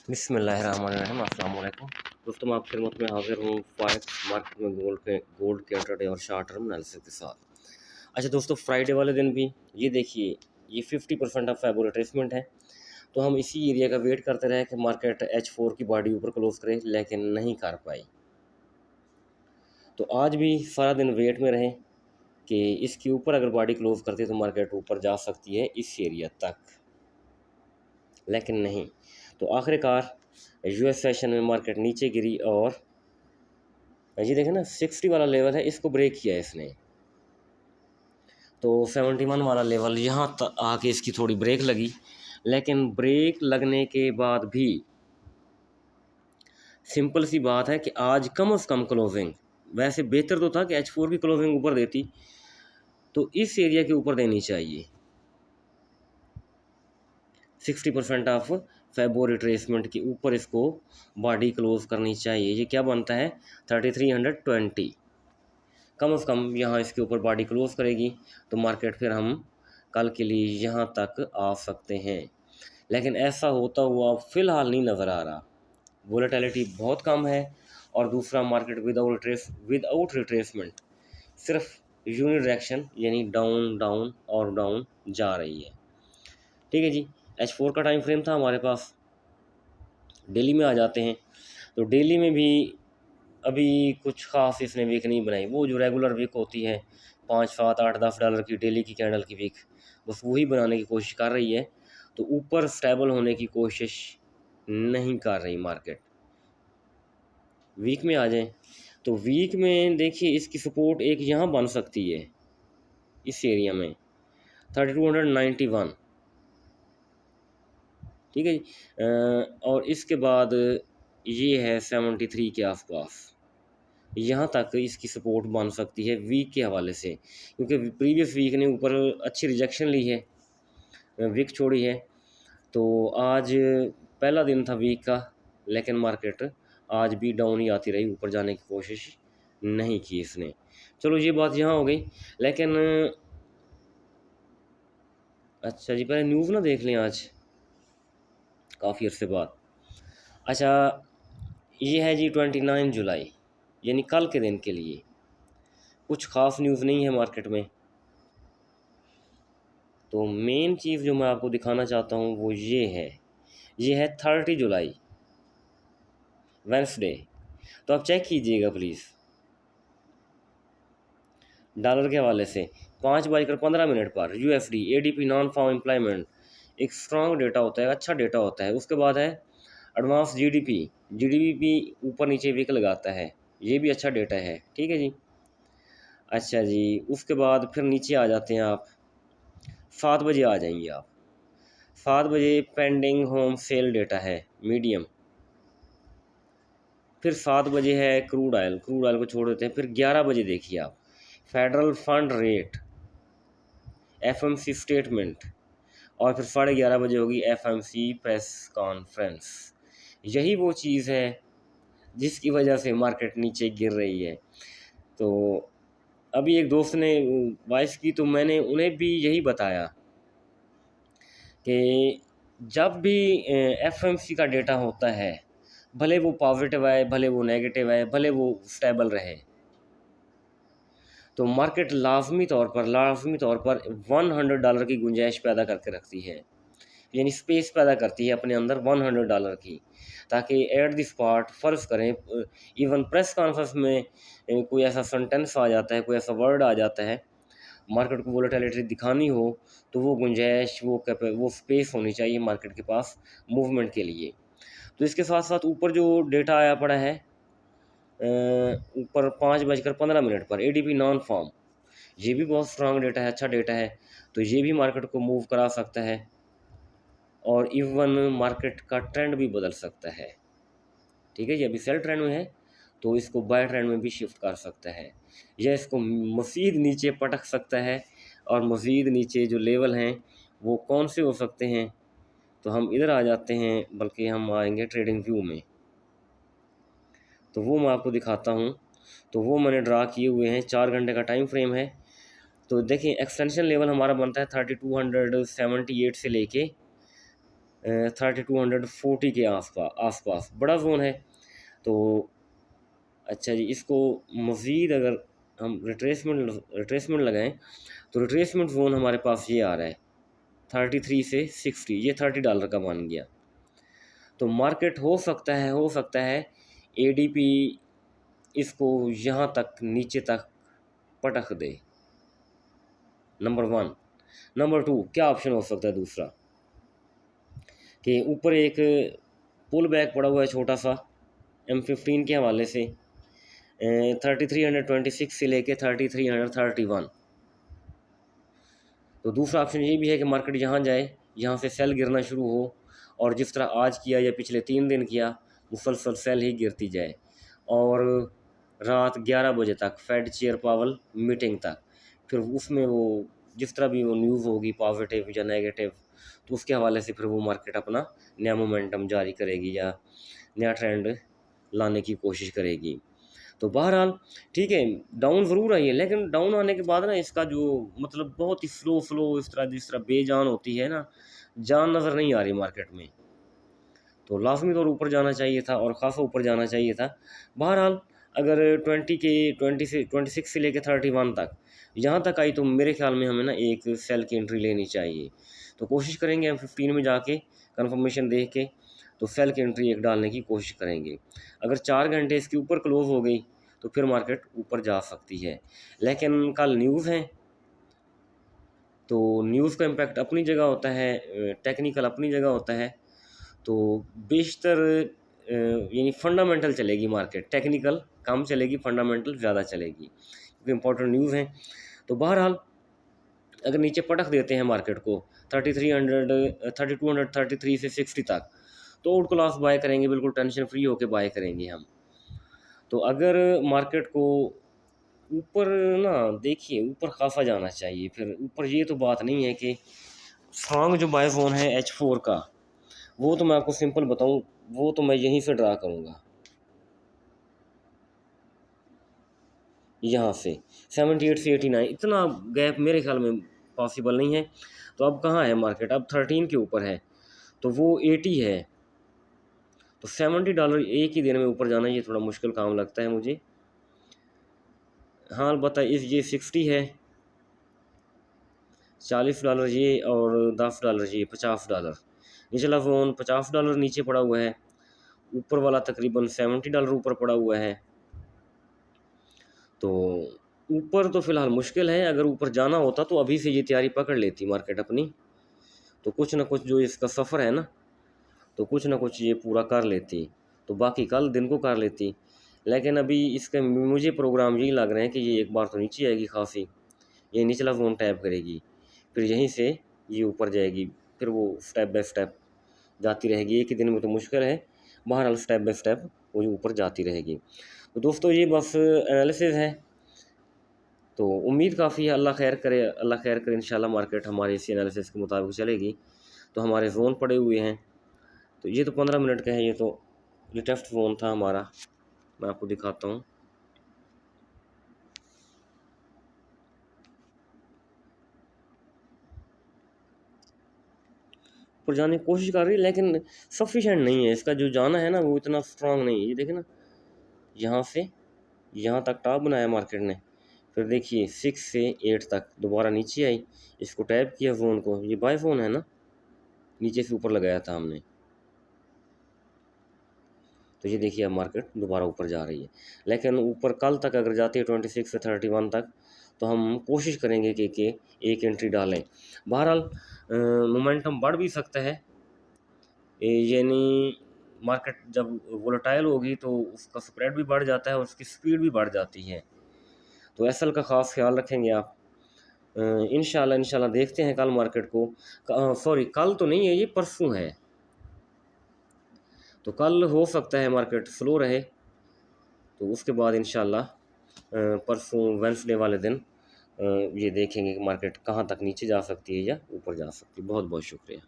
बिस्मिल्लाहिर्रहमानिर्रहीम, अस्सलाम वालेकुम दोस्तों। मैं आपकी खिदमत में हाजिर हूँ फॉरेक्स मार्केट में गोल्ड के इंट्राडे और शॉर्ट टर्म एनालिसिस के साथ। अच्छा दोस्तों, फ्राइडे वाले दिन भी ये देखिए, ये 50% ऑफ फेबो रिट्रेसमेंट है। तो हम इसी एरिया का वेट करते रहे कि मार्केट H4 की बॉडी ऊपर क्लोज करे, लेकिन नहीं कर पाई। तो आज भी सारा दिन वेट में रहे कि इसके ऊपर अगर बॉडी क्लोज करती है तो मार्केट ऊपर जा सकती है इस एरिया तक, लेकिन नहीं। तो आखिरकार यूएस सेशन में मार्केट नीचे गिरी और ये देखें ना, 60 वाला लेवल है, इसको ब्रेक किया है इसने। तो 71 वाला लेवल यहाँ तक आके इसकी थोड़ी ब्रेक लगी, लेकिन ब्रेक लगने के बाद भी सिंपल सी बात है कि आज कम से कम क्लोजिंग, वैसे बेहतर तो था कि H4 की क्लोजिंग ऊपर देती, तो इस एरिया के ऊपर देनी चाहिए। 60% ऑफ फेबो रिट्रेसमेंट के ऊपर इसको बॉडी क्लोज करनी चाहिए। ये क्या बनता है, 3320। कम से कम यहाँ इसके ऊपर बॉडी क्लोज करेगी तो मार्केट फिर हम कल के लिए यहाँ तक आ सकते हैं, लेकिन ऐसा होता हुआ फ़िलहाल नहीं नज़र आ रहा। वोलेटिलिटी बहुत कम है, और दूसरा मार्केट विदाउट रिट्रेसमेंट सिर्फ यूनि डायरेक्शन यानी डाउन डाउन और डाउन जा रही है। ठीक है जी, H4 का टाइम फ्रेम था हमारे पास। डेली में आ जाते हैं, तो डेली में भी अभी कुछ ख़ास इसने वीक नहीं बनाई। वो जो रेगुलर वीक होती है 5, 7, 8, $10 की डेली की कैंडल की वीक, बस वही बनाने की कोशिश कर रही है। तो ऊपर स्टेबल होने की कोशिश नहीं कर रही मार्केट। वीक में आ जाएं तो वीक में देखिए, इसकी सपोर्ट एक यहाँ बन सकती है इस एरिया में 3291। ठीक है जी। और इसके बाद ये है 73 के आसपास, यहाँ तक इसकी सपोर्ट बन सकती है वीक के हवाले से, क्योंकि प्रीवियस वीक ने ऊपर अच्छी रिजेक्शन ली है, वीक छोड़ी है। तो आज पहला दिन था वीक का, लेकिन मार्केट आज भी डाउन ही आती रही, ऊपर जाने की कोशिश नहीं की इसने। चलो ये बात यहाँ हो गई, लेकिन अच्छा जी, पहले न्यूज़ ना देख लें आज काफ़ी अरसे बाद। अच्छा, ये है जी 29 जुलाई, यानी कल के दिन के लिए कुछ ख़ास न्यूज़ नहीं है मार्केट में। तो मेन चीज़ जो मैं आपको दिखाना चाहता हूँ वो ये है 30 जुलाई वेंसडे। तो आप चेक कीजिएगा प्लीज़ डॉलर के हवाले से 5:15 पर USD ADP non farm employment एक स्ट्रॉन्ग डेटा होता है, अच्छा डेटा होता है। उसके बाद है एडवांस GDP ऊपर नीचे वीक लगाता है, ये भी अच्छा डेटा है। ठीक है जी। अच्छा जी, उसके बाद फिर नीचे आ जाते हैं आप, 7 बजे आ जाएंगे आप। 7 बजे पेंडिंग होम सेल डेटा है मीडियम। फिर 7 बजे है क्रूड ऑयल को छोड़ देते हैं। फिर 11 बजे देखिए आप, federal fund rate, FMC statement, और फिर 11:30 बजे होगी FMC प्रेस कॉन्फ्रेंस। यही वो चीज़ है जिसकी वजह से मार्केट नीचे गिर रही है। तो अभी एक दोस्त ने वॉइस की, तो मैंने उन्हें भी यही बताया कि जब भी FMC का डेटा होता है, भले वो पॉजिटिव है, भले वो नेगेटिव है, भले वो स्टेबल रहे, तो मार्केट लाजमी तौर पर $100 की गुंजाइश पैदा करके रखती है, यानी स्पेस पैदा करती है अपने अंदर $100 की, ताकि एट द स्पॉट फ़र्ज़ करें इवन प्रेस कॉन्फ्रेंस में कोई ऐसा सेंटेंस आ जाता है, कोई ऐसा वर्ड आ जाता है, मार्केट को वोलेटिलिटी दिखानी हो, तो वो गुंजाइश, वो स्पेस होनी चाहिए मार्केट के पास मूवमेंट के लिए। तो इसके साथ साथ ऊपर जो डेटा आया पड़ा है ऊपर 5:15 पर ADP नॉन फॉर्म, ये भी बहुत स्ट्रांग डेटा है, अच्छा डेटा है। तो ये भी मार्केट को मूव करा सकता है, और इवन मार्केट का ट्रेंड भी बदल सकता है। ठीक है, ये अभी सेल ट्रेंड में है, तो इसको बाय ट्रेंड में भी शिफ्ट कर सकता है, या इसको मज़ीद नीचे पटक सकता है। और मज़ीद नीचे जो लेवल हैं वो कौन से हो सकते हैं, तो हम इधर आ जाते हैं, बल्कि हम आएंगे ट्रेडिंग व्यू में, तो वो मैं आपको दिखाता हूँ। तो वो मैंने ड्रा किए हुए हैं, 4 घंटे का टाइम फ्रेम है। तो देखिए, एक्सटेंशन लेवल हमारा बनता है 3278 से लेके 3240 के आसपास बड़ा जोन है। तो अच्छा जी, इसको मज़ीद अगर हम रिट्रेसमेंट लगाएं तो रिट्रेसमेंट जोन हमारे पास ये आ रहा है 33 से 60, ये $30 का मान गया। तो मार्केट हो सकता है एडीपी इसको यहाँ तक नीचे तक पटक दे। नंबर 1। नंबर 2 क्या ऑप्शन हो सकता है दूसरा, कि ऊपर एक पुल बैक पड़ा हुआ है छोटा सा M15 के हवाले से 3326 से लेके 3331। तो दूसरा ऑप्शन ये भी है कि मार्केट यहाँ जाए, यहाँ से सेल गिरना शुरू हो, और जिस तरह आज किया या पिछले 3 दिन किया मुसलसल सेल ही गिरती जाए, और रात 11 बजे तक फेड चेयर पावल मीटिंग तक, फिर उसमें वो जिस तरह भी वो न्यूज़ होगी पॉजिटिव या नेगेटिव, तो उसके हवाले से फिर वो मार्केट अपना नया मोमेंटम जारी करेगी या नया ट्रेंड लाने की कोशिश करेगी। तो बहरहाल ठीक है, डाउन ज़रूर आई है, लेकिन डाउन आने के बाद ना इसका जो मतलब बहुत ही स्लो इस तरह जिस तरह बेजान होती है ना, जान नज़र नहीं आ रही मार्केट में। तो लाजमी तौर ऊपर जाना चाहिए था और ख़ासा ऊपर जाना चाहिए था। बहरहाल अगर 26 से लेकर 31 तक यहाँ तक आई तो मेरे ख्याल में हमें ना एक सेल की एंट्री लेनी चाहिए। तो कोशिश करेंगे M15 में जाके कंफर्मेशन देख के तो सेल की एंट्री एक डालने की कोशिश करेंगे। अगर 4 घंटे इसके ऊपर क्लोज हो गई तो फिर मार्केट ऊपर जा सकती है। लेकिन कल न्यूज़ है, तो न्यूज़ का इम्पैक्ट अपनी जगह होता है, टेक्निकल अपनी जगह होता है। तो बेशतर यानी फंडामेंटल चलेगी मार्केट, टेक्निकल कम चलेगी, फंडामेंटल ज़्यादा चलेगी क्योंकि इंपॉर्टेंट न्यूज़ हैं। तो बहरहाल अगर नीचे पटक देते हैं मार्केट को 3233 से 60 तक, तो आउट क्लास बाय करेंगे, बिल्कुल टेंशन फ्री होकर बाय करेंगे हम। तो अगर मार्केट को ऊपर ना देखिए ऊपर खासा जाना चाहिए, फिर ऊपर ये तो बात नहीं है कि स्ट्रॉन्ग जो बाय जोन है H4 का, वो तो मैं आपको सिंपल बताऊं, वो तो मैं यहीं से ड्रा करूंगा, यहाँ से 78 से 89, इतना गैप मेरे ख्याल में पॉसिबल नहीं है। तो अब कहाँ है मार्केट, अब 13 के ऊपर है, तो वो 80 है। तो $70 एक ही दिन में ऊपर जाना ये थोड़ा मुश्किल काम लगता है मुझे। हाँ अलबत्ता इस ये 60 है, $40 ये और $10 ये, $50। निचला फ़ोन $50 नीचे पड़ा हुआ है, ऊपर वाला तकरीबन $70 ऊपर पड़ा हुआ है। तो ऊपर तो फ़िलहाल मुश्किल है, अगर ऊपर जाना होता तो अभी से ये तैयारी पकड़ लेती मार्केट अपनी, तो कुछ ना कुछ जो इसका सफ़र है ना, तो कुछ ना कुछ ये पूरा कर लेती, तो बाकी कल दिन को कर लेती। लेकिन अभी इसका मुझे प्रोग्राम यही लग रहे हैं कि ये एक बार तो नीचे आएगी खासी, ये निचला ज़ोन टैप करेगी, फिर यहीं से ये ऊपर जाएगी, फिर वो स्टेप बाय स्टेप जाती रहेगी। एक ही दिन में तो मुश्किल है, बहरहाल स्टेप बाय स्टेप वो ऊपर जाती रहेगी। तो दोस्तों ये बस एनालिसिस है, तो उम्मीद काफ़ी है, अल्लाह खैर करे इंशाल्लाह मार्केट हमारे इसी एनालिसिस के मुताबिक चलेगी। तो हमारे जोन पड़े हुए हैं, तो ये तो 15 मिनट का है, ये तो लेटेस्ट जोन था हमारा, मैं आपको दिखाता हूँ। ऊपर जाने की कोशिश कर रही है लेकिन सफिशेंट नहीं है, इसका जो जाना है ना वो इतना स्ट्रांग नहीं है। ये देखें ना, यहाँ से यहाँ तक टॉप बनाया मार्केट ने, फिर देखिए 6 से 8 तक दोबारा नीचे आई, इसको टैप किया जोन को, ये बाय जोन है ना, नीचे से ऊपर लगाया था हमने। तो ये देखिए अब मार्केट दोबारा ऊपर जा रही है, लेकिन ऊपर कल तक अगर जाती है 26 से 31 तक, तो हम कोशिश करेंगे कि एक एंट्री डालें। बहरहाल मोमेंटम बढ़ भी सकता है, यानी मार्केट जब वोलेटाइल होगी तो उसका स्प्रेड भी बढ़ जाता है और उसकी स्पीड भी बढ़ जाती है। तो एसएल का ख़ास ख्याल रखेंगे आप। इंशाल्लाह देखते हैं कल मार्केट को, सॉरी कल तो नहीं है, ये परसों है, तो कल हो सकता है मार्केट स्लो रहे, तो उसके बाद इंशाल्लाह परसों वेंसडे वाले दिन ये देखेंगे कि मार्केट कहाँ तक नीचे जा सकती है या ऊपर जा सकती है। बहुत बहुत शुक्रिया।